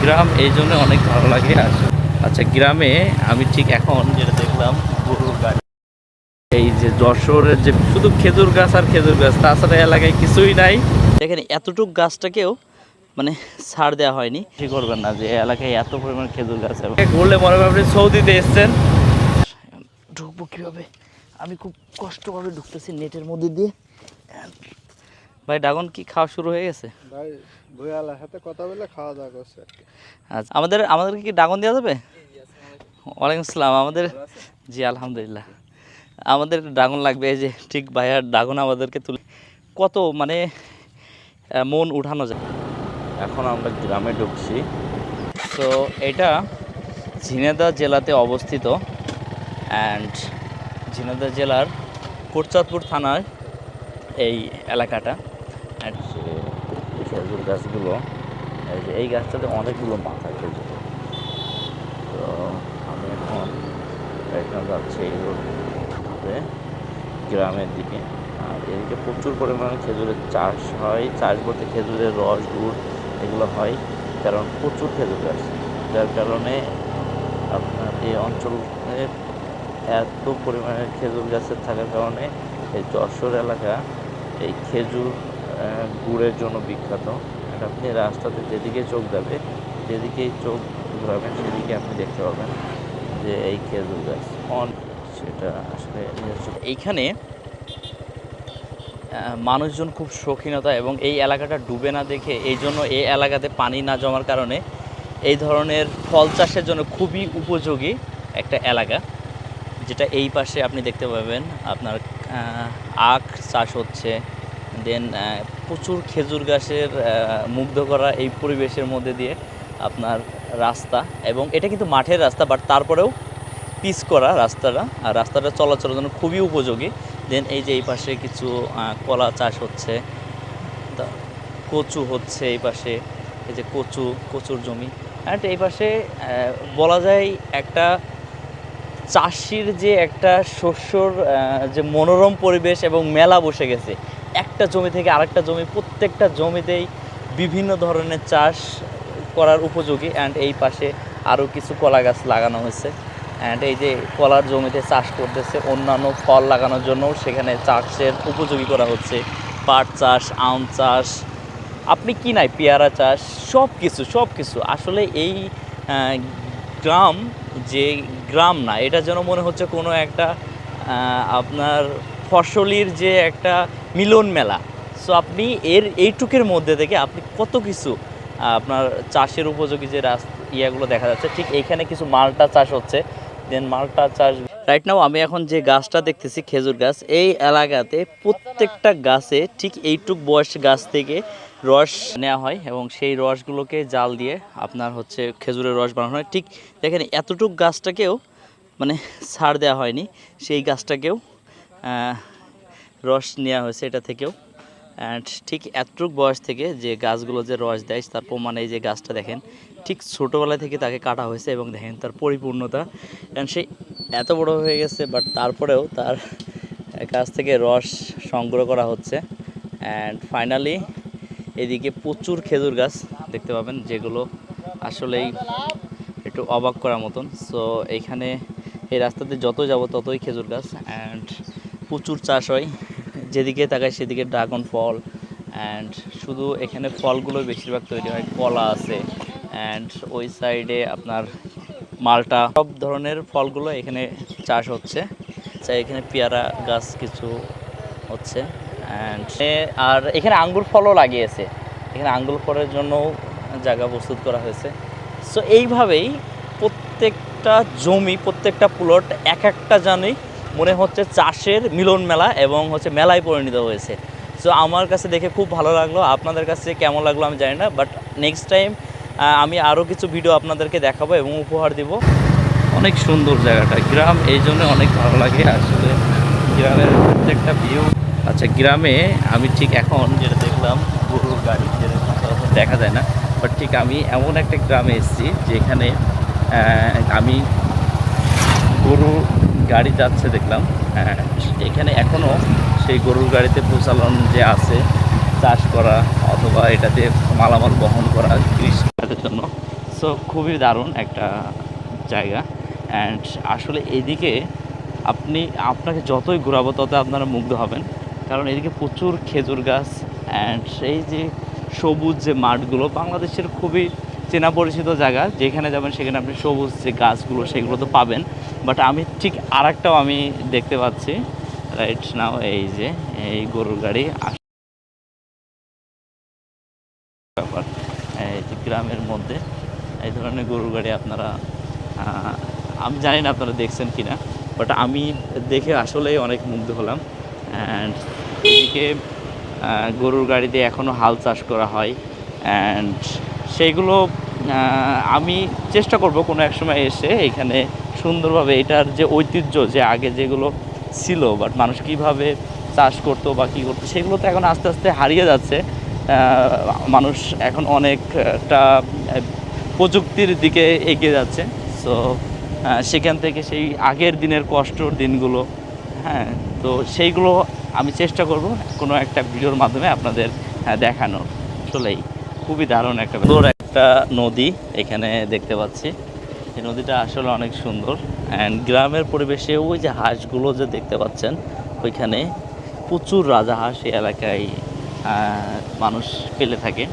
গ্রাম এই জন্য অনেক ভালো লাগে। আচ্ছা, গ্রামে আমি ঠিক এখন যেটা দেখলাম গরুর গাড়ি, এই যে যশোরের যে শুধু খেজুর গাছ আর খেজুর গাছ, তাছাড়া এলাকায় কিছুই নাই। দেখেন এতটুক গাছটাকেও মানে ছাড় দেওয়া হয়নি। ঠিক করবেন না যে এলাকায় এত পরিমাণ খেজুর গাছ আছে। ঘুরলে মনে করেন আপনি সৌদিতে এসছেন। ঢুকবো কীভাবে, আমি খুব কষ্টভাবে ঢুকতেছি নেটের মধ্যে দিয়ে। ভাই ড্রাগন কি খাওয়া শুরু হয়ে গেছে? ভাই ভুয়ালার সাথে কথা বলে খাওয়া দাওয়া করছে। আচ্ছা, আমাদেরকে কি ড্রাগন দেওয়া যাবে? ওয়ালাইকুম আসসালাম। জি আলহামদুলিল্লাহ, আমাদের ড্রাগন লাগবে। এই যে ঠিক ভাইয়ার ড্রাগন আমাদেরকে তুলে কত মানে মন উঠানো যায়। এখন আমরা গ্রামে ঢুকছি। তো এটা ঝিনাইদহ জেলাতে অবস্থিত, অ্যান্ড ঝিনাইদহ জেলার কোটচাঁদপুর থানার এই এলাকাটা। অ্যান্ড খেজুর গাছগুলো, এই যে এই গাছটাতে অনেকগুলো মাথা খেজুর। তো আমি এখন যাচ্ছি এই রোডে গ্রামের দিকে। আর এদিকে প্রচুর পরিমাণে খেজুরের চাষ হয়। চাষ বলতে খেজুরের রস, গুড় এগুলো হয়, কারণ প্রচুর খেজুর গাছ। যার কারণে আপনার এই অঞ্চলে এত পরিমাণে খেজুর গাছের থাকার কারণে এই যশোর এলাকা এই খেজুর গুড়ের জন্য বিখ্যাত। আর আপনি রাস্তাতে যেদিকে চোখ যাবে, যেদিকেই চোখ ঘোরাবেন সেদিকে আপনি দেখতে পাবেন যে এই খেজুর গাছ সেটা আসলে এইখানে মানুষজন খুব শৌখিনতা, এবং এই এলাকাটা ডুবে না দেখে, এই জন্য এই এলাকাতে পানি না জমার কারণে এই ধরনের ফল চাষের জন্য খুবই উপযোগী একটা এলাকা। যেটা এই পাশে আপনি দেখতে পাবেন আপনার আখ চাষ হচ্ছে, দেন প্রচুর খেজুর গাছের মুগ্ধ করা এই পরিবেশের মধ্যে দিয়ে আপনার রাস্তা, এবং এটা কিন্তু মাঠের রাস্তা, বাট তারপরেও পিচ করা রাস্তাটা, আর রাস্তাটা চলাচলের জন্য খুবই উপযোগী। দেন এই যে এই পাশে কিছু কলা চাষ হচ্ছে, কচু হচ্ছে এই পাশে, এই যে কচুর জমি। অ্যান্ড এই পাশে বলা যায় একটা চাষির যে একটা শস্যর যে মনোরম পরিবেশ এবং মেলা বসে গেছে একটা জমি থেকে আরেকটা জমি, প্রত্যেকটা জমিতেই বিভিন্ন ধরনের চাষ করার উপযোগী। অ্যান্ড এই পাশে আরও কিছু কলা গাছ লাগানো হয়েছে, অ্যান্ড এই যে কলার জমিতে চাষ করতেছে, অন্যান্য ফল লাগানোর জন্যও সেখানে চাষের উপযোগী করা হচ্ছে। পাট চাষ, আম চাষ, আপনি কি নাই, পেয়ারা চাষ, সব কিছু আসলে এই গ্রাম যে গ্রাম না, এটা যেন মনে হচ্ছে কোনো একটা আপনার ফসলির যে একটা মিলন মেলা। সো আপনি এইটুকের মধ্যে থেকে আপনি কত কিছু আপনার চাষের উপযোগী যে ইয়াগুলো দেখা যাচ্ছে। ঠিক এইখানে কিছু মালটা চাষ হচ্ছে, দেন মালটা চাষ রাইট নাও। আমি এখন যে গাছটা দেখতেছি খেজুর গাছ, এই এলাকাতে প্রত্যেকটা গাছে ঠিক এইটুক বয়স গাছ থেকে রস নেওয়া হয়, এবং সেই রসগুলোকে জাল দিয়ে আপনার হচ্ছে খেজুরের রস বানানো হয়। ঠিক দেখেন এতটুক গাছটাকেও মানে ছাড় দেওয়া হয়নি, সেই গাছটাকেও রস নেওয়া হয়েছে এটা থেকেও। অ্যান্ড ঠিক এতটুক বয়স থেকে যে গাছগুলো যে রস দেয় তার প্রমাণে এই যে গাছটা দেখেন, ঠিক ছোটোবেলা থেকে তাকে কাটা হয়েছে, এবং দেখেন তার পরিপূর্ণতা। অ্যান্ড সে এত বড় হয়ে গেছে, বাট তারপরেও তার কাছ থেকে রস সংগ্রহ করা হচ্ছে। অ্যান্ড ফাইনালি এদিকে প্রচুর খেজুর গাছ দেখতে পাবেন, যেগুলো আসলেই একটু অবাক করার মতন। সো এইখানে এই রাস্তাতে যত যাব ততই খেজুর গাছ, অ্যান্ড প্রচুর চাষ হয়। যেদিকে তাকায় সেদিকে ড্রাগন ফল, অ্যান্ড শুধু এখানে ফলগুলো বেশিরভাগ তৈরি হয়, কলা আছে, অ্যান্ড ওই সাইডে আপনার মালটা, সব ধরনের ফলগুলো এখানে চাষ হচ্ছে। চাই এখানে পেয়ারা গাছ কিছু হচ্ছে, অ্যান্ড আর এখানে আঙ্গুর ফলও লাগিয়েছে, এখানে আঙ্গুর ফলের জন্যও জায়গা প্রস্তুত করা হয়েছে। সো এইভাবেই প্রত্যেকটা জমি, প্রত্যেকটা প্লট এক একটা জানি মনে হচ্ছে চাষের মিলন মেলা, এবং হচ্ছে মেলায় পরিণত হয়েছে। সো আমার কাছে দেখে খুব ভালো লাগলো, আপনাদের কাছে কেমন লাগলো আমি জানি না, বাট নেক্সট টাইম আমি আরও কিছু ভিডিও আপনাদেরকে দেখাবো এবং উপহার দিব। অনেক সুন্দর জায়গাটা, গ্রাম এই জন্য অনেক ভালো লাগে আসলে, গ্রামের প্রত্যেকটা ভিউ। আচ্ছা, গ্রামে আমি ঠিক এখন যেটা দেখলাম গরুর গাড়ি, যেটা সচরাচর দেখা যায় না, বাট ঠিক আমি এমন একটা গ্রামে এসেছি যেখানে আমি গরু গাড়ি যাচ্ছে দেখলাম। এখানে এখনও সেই গরুর গাড়িতে প্রচলন যে আছে চাষ করা অথবা এটাতে মালামাল বহন করা কৃষিকাজের জন্য। সো সো খুবই দারুণ একটা জায়গা। অ্যান্ড আসলে এদিকে আপনাকে যতই ঘোরাবো তত আপনারা মুগ্ধ হবেন, কারণ এদিকে প্রচুর খেজুর গাছ। অ্যান্ড সেই যে সবুজ যে মাঠগুলো, বাংলাদেশের খুবই চেনা পরিচিত জায়গা, যেখানে যাবেন সেখানে আপনি সবুজ যে গাছগুলো সেগুলো তো পাবেন। বাট আমি ঠিক আরেকটাও আমি দেখতে পাচ্ছি রাইট নাও, এই যে এই গরুর গাড়ি ব্যাপার, এই যে গ্রামের মধ্যে এই ধরনের গরুর গাড়ি আপনারা আমি জানি না আপনারা দেখছেন কি না, বাট আমি দেখে আসলেই অনেক মুগ্ধ হলাম। অ্যান্ড এদিকে গরুর গাড়িতে এখনও হাল চাষ করা হয়। অ্যান্ড সেইগুলো আমি চেষ্টা করব কোনো এক সময় এসে এখানে সুন্দরভাবে এটার যে ঐতিহ্য, যে আগে যেগুলো ছিল বাট মানুষ কীভাবে চাষ করতো বা কী করতো, সেগুলো তো এখন আস্তে আস্তে হারিয়ে যাচ্ছে। মানুষ এখন অনেকটা প্রযুক্তির দিকে এগিয়ে যাচ্ছে। সো সেখান থেকে সেই আগের দিনের কষ্টর দিনগুলো, হ্যাঁ, তো সেইগুলো আমি চেষ্টা করব কোনো একটা ভিডিওর মাধ্যমে আপনাদের দেখানোর। আসলেই খুবই দারুণ একটা সুন্দর একটা নদী এখানে দেখতে পাচ্ছি। এই নদীটা আসলে অনেক সুন্দর। অ্যান্ড গ্রামের পরিবেশে ওই যে হাঁসগুলো যে দেখতে পাচ্ছেন, ওইখানে প্রচুর রাজাহাঁস এই এলাকায় মানুষ পেলে থাকে।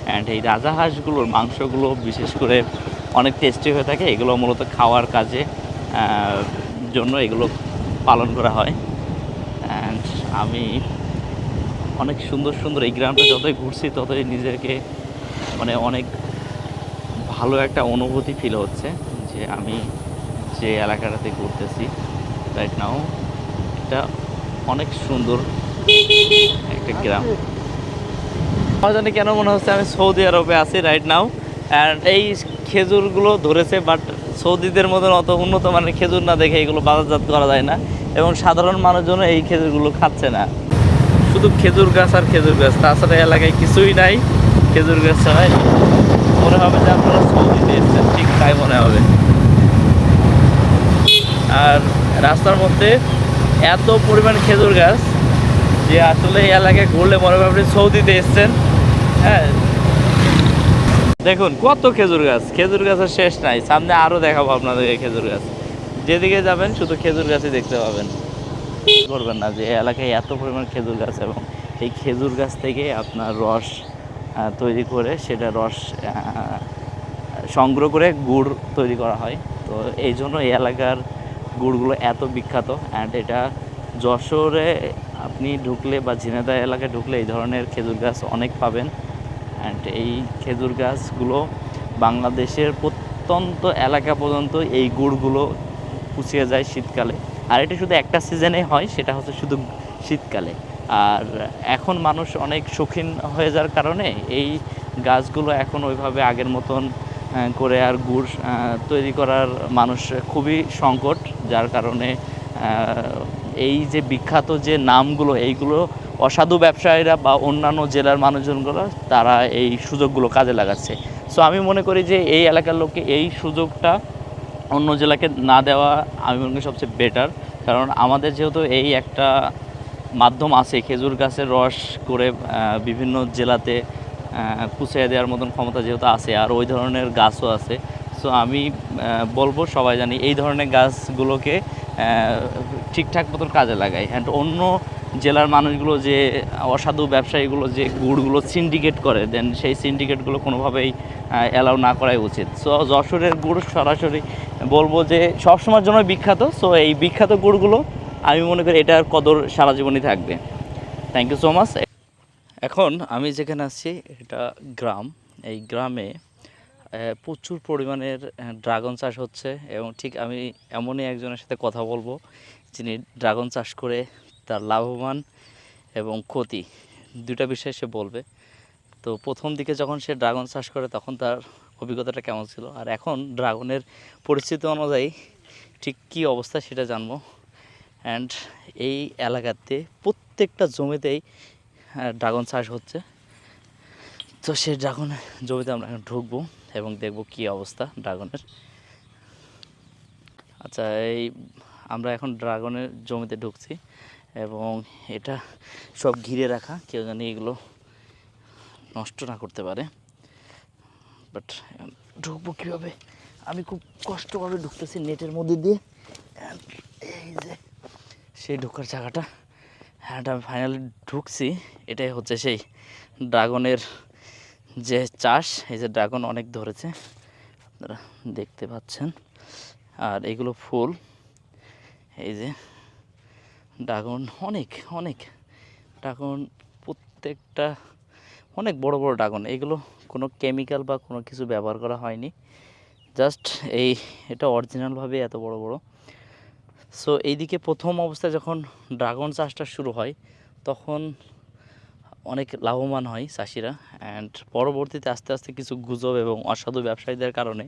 অ্যান্ড এই রাজাহাঁসগুলোর মাংসগুলো বিশেষ করে অনেক টেস্টি হয়ে থাকে। এগুলো মূলত খাওয়ার কাজে জন্য এগুলো পালন করা হয়। অ্যান্ড আমি অনেক সুন্দর সুন্দর এই গ্রামটা যতই ঘুরছি ততই নিজেকে মানে অনেক ভালো একটা অনুভূতি ফিল হচ্ছে যে আমি যে এলাকাটাতে ঘুরতেছি রাইট নাও, এটা অনেক সুন্দর একটা গ্রাম। আমার জানি কেন মনে হচ্ছে আমি সৌদি আরবে আছি রাইট নাও। অ্যান্ড এই খেজুরগুলো ধরেছে, বাট সৌদিদের মতন অত উন্নত মানের খেজুর না দেখে এগুলো বাজারজাত করা যায় না, এবং সাধারণ মানুষজন এই খেজুরগুলো খাচ্ছে না। শুধু খেজুর গাছ আর খেজুর গাছ, তাছাড়া এলাকায় কিছুই নাই খেজুর গাছ ছাড়াই। মনে হবে যে আপনারা সৌদিতে এসেছেন, ঠিক তাই মনে হবে। আর রাস্তার মধ্যে এত পরিমাণ খেজুর গাছ যে আসলে এই এলাকায় ঘুরলে মনে হবে আপনি সৌদিতে এসেছেন। হ্যাঁ, দেখুন কত খেজুর গাছ, খেজুর গাছের শেষ নাই। সামনে আরও দেখাবো আপনাদেরকে খেজুর গাছ, যেদিকে যাবেন শুধু খেজুর গাছই দেখতে পাবেন। করবেন না যে এই এলাকায় এত পরিমাণ খেজুর গাছ, এবং এই খেজুর গাছ থেকে আপনার রস তৈরি করে সেটা রস সংগ্রহ করে গুড় তৈরি করা হয়। তো এই জন্য এই এলাকার গুড়গুলো এত বিখ্যাত। অ্যান্ড এটা যশোরে আপনি ঢুকলে বা ঝিনাইদহ এলাকায় ঢুকলে এই ধরনের খেজুর গাছ অনেক পাবেন। অ্যান্ড এই খেজুর গাছগুলো বাংলাদেশের প্রত্যন্ত এলাকা পর্যন্ত এই গুড়গুলো পুষিয়ে যায় শীতকালে। আর এটা শুধু একটা সিজনেই হয়, সেটা হচ্ছে শুধু শীতকালে। আর এখন মানুষ অনেক শৌখিন হয়ে যাওয়ার কারণে এই গাছগুলো এখন ওইভাবে আগের মতন করে আর গুড় তৈরি করার মানুষ খুবই সংকট, যার কারণে এই যে বিখ্যাত যে নামগুলো, এইগুলো অসাধু ব্যবসায়ীরা বা অন্যান্য জেলার মানুষজনগুলো তারা এই সুযোগগুলো কাজে লাগাচ্ছে। সো আমি মনে করি যে এই এলাকার লোককে এই সুযোগটা অন্য জেলাকে না দেওয়া আমি মনে করি সবচেয়ে বেটার। কারণ আমাদের যেহেতু এই একটা মাধ্যম আছে খেজুর গাছের রস করে বিভিন্ন জেলাতে পুষিয়ে দেওয়ার মতন ক্ষমতা যেহেতু আছে, আর ওই ধরনের গাছও আছে। সো আমি বলবো সবাই জানি এই ধরনের গাছগুলোকে ঠিকঠাক মতন কাজে লাগাই। অ্যান্ড অন্য জেলার মানুষগুলো যে অসাধু ব্যবসায়ীগুলো যে গুড়গুলো সিন্ডিকেট করে দেন, সেই সিন্ডিকেটগুলো কোনোভাবেই অ্যালাউ না করাই উচিত। সো যশোরের গুড় সরাসরি বলবো যে সবসময়ের জন্য বিখ্যাত। সো এই বিখ্যাত গুড়গুলো আমি মনে করি এটার কদর সারা জীবনই থাকবে। Thank you so much. এখন আমি যেখানে আছি এটা গ্রাম। এই গ্রামে প্রচুর পরিমাণের ড্রাগন চাষ হচ্ছে, এবং ঠিক আমি এমনই একজনের সাথে কথা বলবো যিনি ড্রাগন চাষ করে তার লাভবান এবং ক্ষতি দুটা বিষয় সে বলবে। তো প্রথম দিকে যখন সে ড্রাগন চাষ করে তখন তার অভিজ্ঞতাটা কেমন ছিল, আর এখন ড্রাগনের পরিস্থিতি অনুযায়ী ঠিক কী অবস্থা সেটা জানবো। অ্যান্ড এই এলাকাতে প্রত্যেকটা জমিতেই ড্রাগন চাষ হচ্ছে। তো সেই ড্রাগন জমিতে আমরা এখন ঢুকবো এবং দেখব কী অবস্থা ড্রাগনের। আচ্ছা, এই আমরা এখন ড্রাগনের জমিতে ঢুকছি, এবং এটা সব ঘিরে রাখা, কেউ জানি এগুলো নষ্ট না করতে পারে। বাট ঢুকবো কীভাবে, আমি খুব কষ্টভাবে ঢুকতেছি নেটের মধ্যে দিয়ে। And এই যে সেই ঢোকার জায়গাটা, হ্যাঁ আমি ফাইনালি ঢুকছি। এটাই হচ্ছে সেই ড্রাগনের যে চাষ, এই যে ড্রাগন অনেক ধরেছে আপনারা দেখতে পাচ্ছেন। আর এগুলো ফুল, এই যে ড্রাগন অনেক অনেক ড্রাগন, প্রত্যেকটা অনেক বড় বড় ড্রাগন। এগুলো কোনো কেমিক্যাল বা কোনো কিছু ব্যবহার করা হয়নি, জাস্ট এটা অরিজিনালভাবে এত বড় বড়। সো এইদিকে প্রথম অবস্থায় যখন ড্রাগন চাষটা শুরু হয় তখন অনেক লাভবান হয় চাষিরা। অ্যান্ড পরবর্তীতে আস্তে আস্তে কিছু গুজব এবং অসাধু ব্যবসায়ীদের কারণে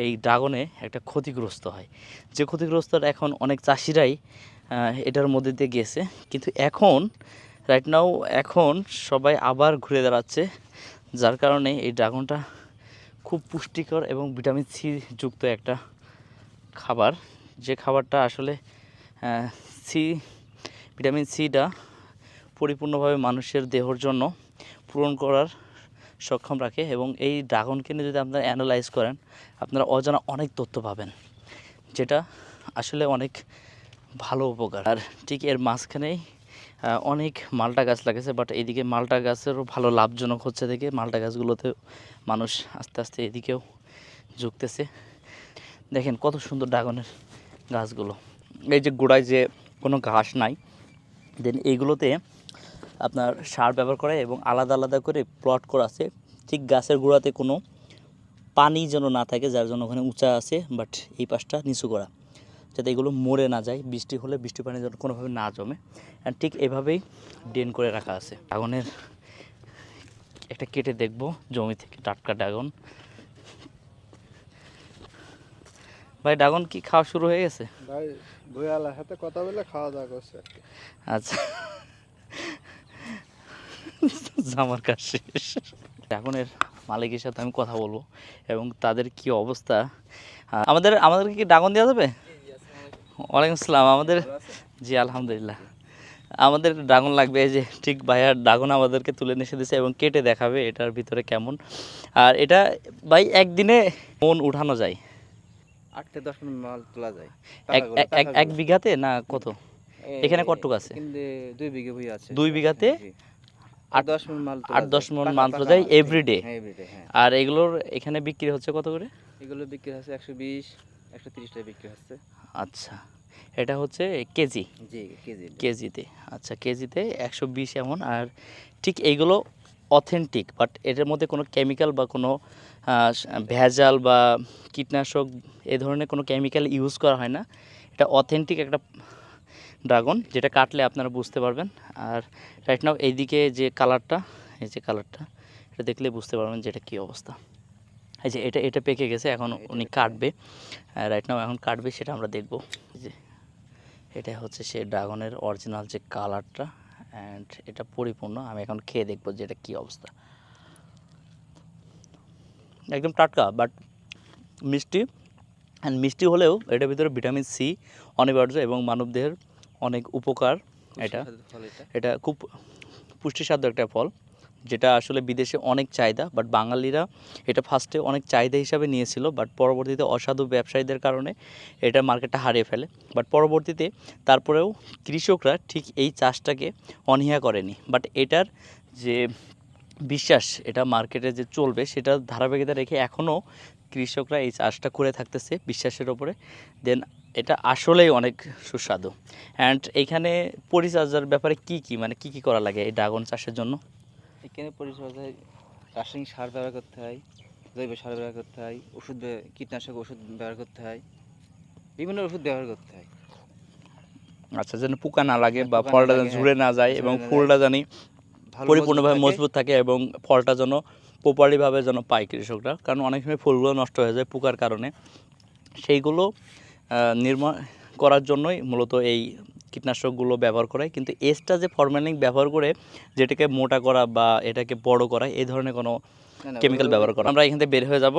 এই ড্রাগনে একটা ক্ষতিগ্রস্ত হয়, যে ক্ষতিগ্রস্তটা এখন অনেক চাষিরাই এটার মধ্যে দিয়ে গেছে। কিন্তু এখন রাইট নাও এখন সবাই আবার ঘুরে দাঁড়াচ্ছে, যার কারণে এই ড্রাগনটা খুব পুষ্টিকর এবং ভিটামিন সি যুক্ত একটা খাবার, যে খাবারটা আসলে সি ভিটামিন সিটা পরিপূর্ণভাবে মানুষের দেহর জন্য পূরণ করার সক্ষম রাখে। এবং এই ড্রাগনকে নিয়ে যদি আপনারা অ্যানালাইজ করেন আপনারা অজানা অনেক তথ্য পাবেন, যেটা আসলে অনেক ভালো উপকার। আর ঠিক এর মাঝখানেই অনেক মালটা গাছ লাগেছে, বাট এইদিকে মালটা গাছেরও ভালো লাভজনক হচ্ছে দেখে মালটা গাছগুলোতে মানুষ আস্তে আস্তে এদিকেও ঝুঁকতেছে। দেখেন কত সুন্দর ড্রাগনের গাছগুলো, এই যে গোড়ায় যে কোনো ঘাস নাই, দেন এইগুলোতে আপনার সার ব্যবহার করে এবং আলাদা আলাদা করে প্লট করা আছে। ঠিক গাছের গোড়াতে কোনো পানি যেন না থাকে, যার জন্য ওখানে উঁচা আছে, বাট এই পাশটা নিচু করা, যাতে এগুলো মরে না যায়, বৃষ্টি হলে বৃষ্টি পানি যেন কোনোভাবে না জমে। অ্যান্ড ঠিক এভাবেই ড্রেন করে রাখা আছে। ড্রাগনের একটা কেটে দেখবো জমি থেকে টাটকা ড্রাগন। ভাই ড্রাগন কি খাওয়া শুরু হয়ে গেছে? ভাই ভুয়ালার সাথে কথা বলে খাওয়া দাওয়া করছে আর কি। আচ্ছা, জামার কাজ শেষ। ড্রাগনের মালিকের সাথে আমি কথা বলবো এবং তাদের কি অবস্থা। আমাদেরকে কি ড্রাগন দেওয়া যাবে? ওয়ালাইকুম আসসালাম। জি আলহামদুলিল্লাহ, আমাদের ড্রাগন লাগবে। এই যে ঠিক ভাইয়ার ড্রাগন আমাদেরকে তুলে নিয়ে এসে দিয়েছে এবং কেটে দেখাবে এটার ভিতরে কেমন। আর এটা ভাই একদিনে মন উঠানো যায়? 8 থেকে 10 মণ মাল তোলা যায়। এক বিঘাতে না কত? এখানে কতটুকু আছে? কিন্তু 2 বিঘা ভুঁই আছে। 2 বিঘাতে 8-10 মণ মাল তোলা যায়। 8-10 মণ মাল তোলা যায় এভরিডে। হ্যাঁ এভরিডে, হ্যাঁ। আর এগুলোর এখানে বিক্রি হচ্ছে কত করে? এগুলো বিক্রি হচ্ছে 120 130 টাকা বিক্রি হচ্ছে। আচ্ছা, এটা হচ্ছে কেজি? জি কেজি। কেজিতে, আচ্ছা কেজিতে 120 এমন। আর ঠিক এইগুলো অথেন্টিক, বাট এটার মধ্যে কোনো কেমিক্যাল বা কোনো ভেজাল বা কীটনাশক এ ধরনের কোনো কেমিক্যাল ইউজ করা হয় না। এটা অথেন্টিক একটা ড্রাগন, যেটা কাটলে আপনারা বুঝতে পারবেন। আর রাইট নাও এইদিকে যে কালারটা, এই যে কালারটা, এটা দেখলে বুঝতে পারবেন যে এটা কী অবস্থা। এই যে এটা পেকে গেছে, এখন উনি কাটবে। রাইট নাও এখন কাটবে, সেটা আমরা দেখব। যে এটা হচ্ছে সে ড্রাগনের অরিজিনাল যে কালারটা, অ্যান্ড এটা পরিপূর্ণ। আমি এখন খেয়ে দেখবো যে এটা কী অবস্থা। একদম টাটকা বাট মিষ্টি। অ্যান্ড মিষ্টি হলেও এটার ভিতরে ভিটামিন সি অনিবার্য এবং মানবদেহের অনেক উপকার। এটা খুব পুষ্টিসাধ্য একটা ফল, যেটা আসলে বিদেশে অনেক চাহিদা, বাট বাঙালিরা এটা ফার্স্টে অনেক চাহিদা হিসাবে নিয়েছিল, বাট পরবর্তীতে অসাধু ব্যবসায়ীদের কারণে এটা মার্কেটটা হারিয়ে ফেলে। বাট পরবর্তীতে তারপরেও কৃষকরা ঠিক এই চাষটাকে অনীহা করেনি, বাট এটার যে বিশ্বাস এটা মার্কেটে যে চলবে সেটা ধারাবাহিকতা রেখে এখনও কৃষকরা এই চাষটা করে থাকতেছে বিশ্বাসের ওপরে। দেন এটা আসলেই অনেক সুস্বাদু। অ্যান্ড এইখানে পরিচর্যার ব্যাপারে কি কি করা লাগে এই ড্রাগন চাষের জন্য? এখানে পরিচর্যায় রাসায়নিক সার ব্যবহার করতে হয়, জৈব সার ব্যবহার করতে হয়, কীটনাশক ওষুধ ব্যবহার করতে হয়, বিভিন্ন ওষুধ ব্যবহার করতে হয়। আচ্ছা, যেন পোকা না লাগে বা ফলটা যেন ঝুড়ে না যায় এবং ফুলটা জানি পরিপূর্ণভাবে মজবুত থাকে এবং ফলটা যেন প্রপারলিভাবে যেন পায় কৃষকরা। কারণ অনেক সময় ফুলগুলো নষ্ট হয়ে যায় পোকার কারণে। সেইগুলো নির্মূল করার জন্যই মূলত এই কীটনাশকগুলো ব্যবহার করা হয়। কিন্তু এক্সট্রা যে ফরমালিন ব্যবহার করে যেটাকে মোটা করা বা এটাকে বড় করা, এই ধরনের কোনো কেমিক্যাল ব্যবহার করা। আমরা এখান থেকে বের হয়ে যাব।